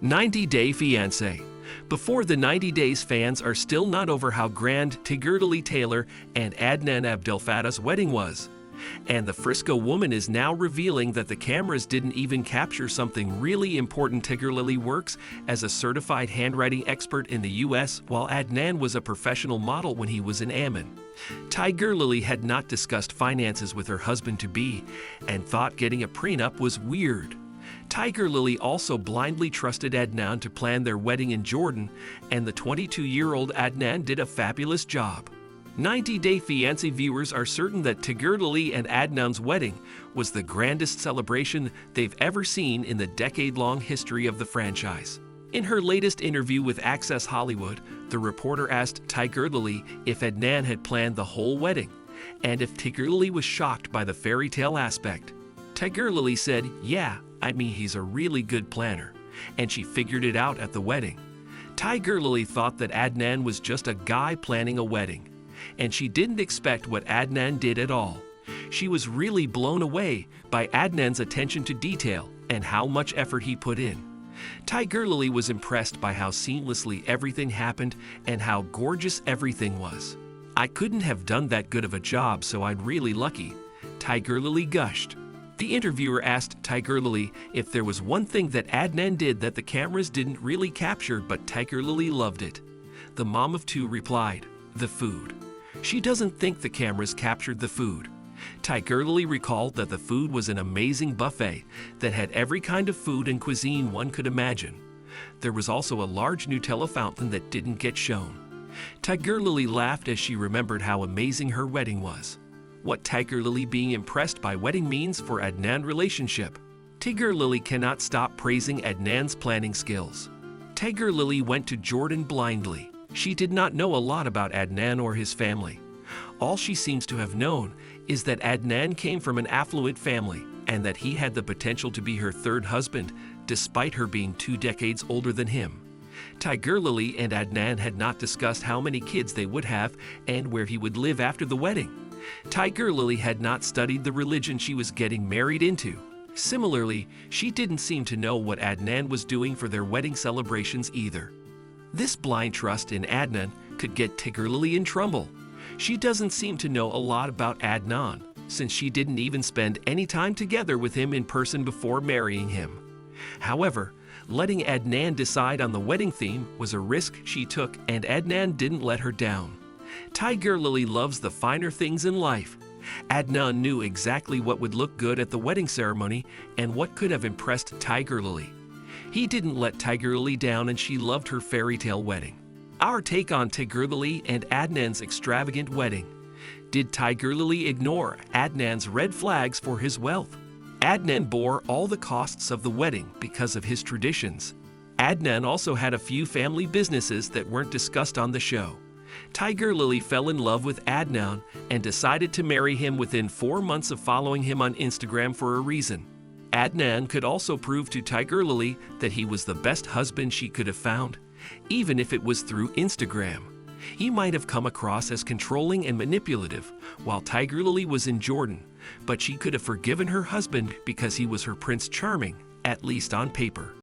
90-Day Fiancé. Before the 90 Days, fans are still not over how grand Tigirli Taylor and Adnan Abdelfattah's wedding was. And the Frisco woman is now revealing that the cameras didn't even capture something really important. Tigirli works as a certified handwriting expert in the US, while Adnan was a professional model when he was in Amman. Tigirli had not discussed finances with her husband-to-be and thought getting a prenup was weird. Tigirli also blindly trusted Adnan to plan their wedding in Jordan, and the 22-year-old Adnan did a fabulous job. 90-Day Fiancé viewers are certain that Tigirli and Adnan's wedding was the grandest celebration they've ever seen in the decade-long history of the franchise. In her latest interview with Access Hollywood, the reporter asked Tigirli if Adnan had planned the whole wedding, and if Tigirli was shocked by the fairy tale aspect. Tigirli said, "Yeah, I mean, he's a really good planner, and she figured it out at the wedding." Tigirli thought that Adnan was just a guy planning a wedding, and she didn't expect what Adnan did at all. She was really blown away by Adnan's attention to detail and how much effort he put in. Tigirli was impressed by how seamlessly everything happened and how gorgeous everything was. "I couldn't have done that good of a job, so I'm really lucky," Tigirli gushed. The interviewer asked Tigirli if there was one thing that Adnan did that the cameras didn't really capture, but Tigirli loved it. The mom of two replied, "The food." She doesn't think the cameras captured the food. Tigirli recalled that the food was an amazing buffet that had every kind of food and cuisine one could imagine. There was also a large Nutella fountain that didn't get shown. Tigirli laughed as she remembered how amazing her wedding was. What Tigirli being impressed by wedding means for Adnan relationship. Tigirli cannot stop praising Adnan's planning skills. Tigirli went to Jordan blindly. She did not know a lot about Adnan or his family. All she seems to have known is that Adnan came from an affluent family and that he had the potential to be her third husband, despite her being 2 decades older than him. Tigirli and Adnan had not discussed how many kids they would have and where he would live after the wedding. Tigirli had not studied the religion she was getting married into. Similarly, she didn't seem to know what Adnan was doing for their wedding celebrations either. This blind trust in Adnan could get Tigirli in trouble. She doesn't seem to know a lot about Adnan, since she didn't even spend any time together with him in person before marrying him. However, letting Adnan decide on the wedding theme was a risk she took, and Adnan didn't let her down. Tigirli loves the finer things in life. Adnan knew exactly what would look good at the wedding ceremony and what could have impressed Tigirli. He didn't let Tigirli down, and she loved her fairy tale wedding. Our take on Tigirli and Adnan's extravagant wedding. Did Tigirli ignore Adnan's red flags for his wealth? Adnan bore all the costs of the wedding because of his traditions. Adnan also had a few family businesses that weren't discussed on the show. Tigirli fell in love with Adnan and decided to marry him within 4 months of following him on Instagram for a reason. Adnan could also prove to Tigirli that he was the best husband she could have found, even if it was through Instagram. He might have come across as controlling and manipulative while Tigirli was in Jordan, but she could have forgiven her husband because he was her Prince Charming, at least on paper.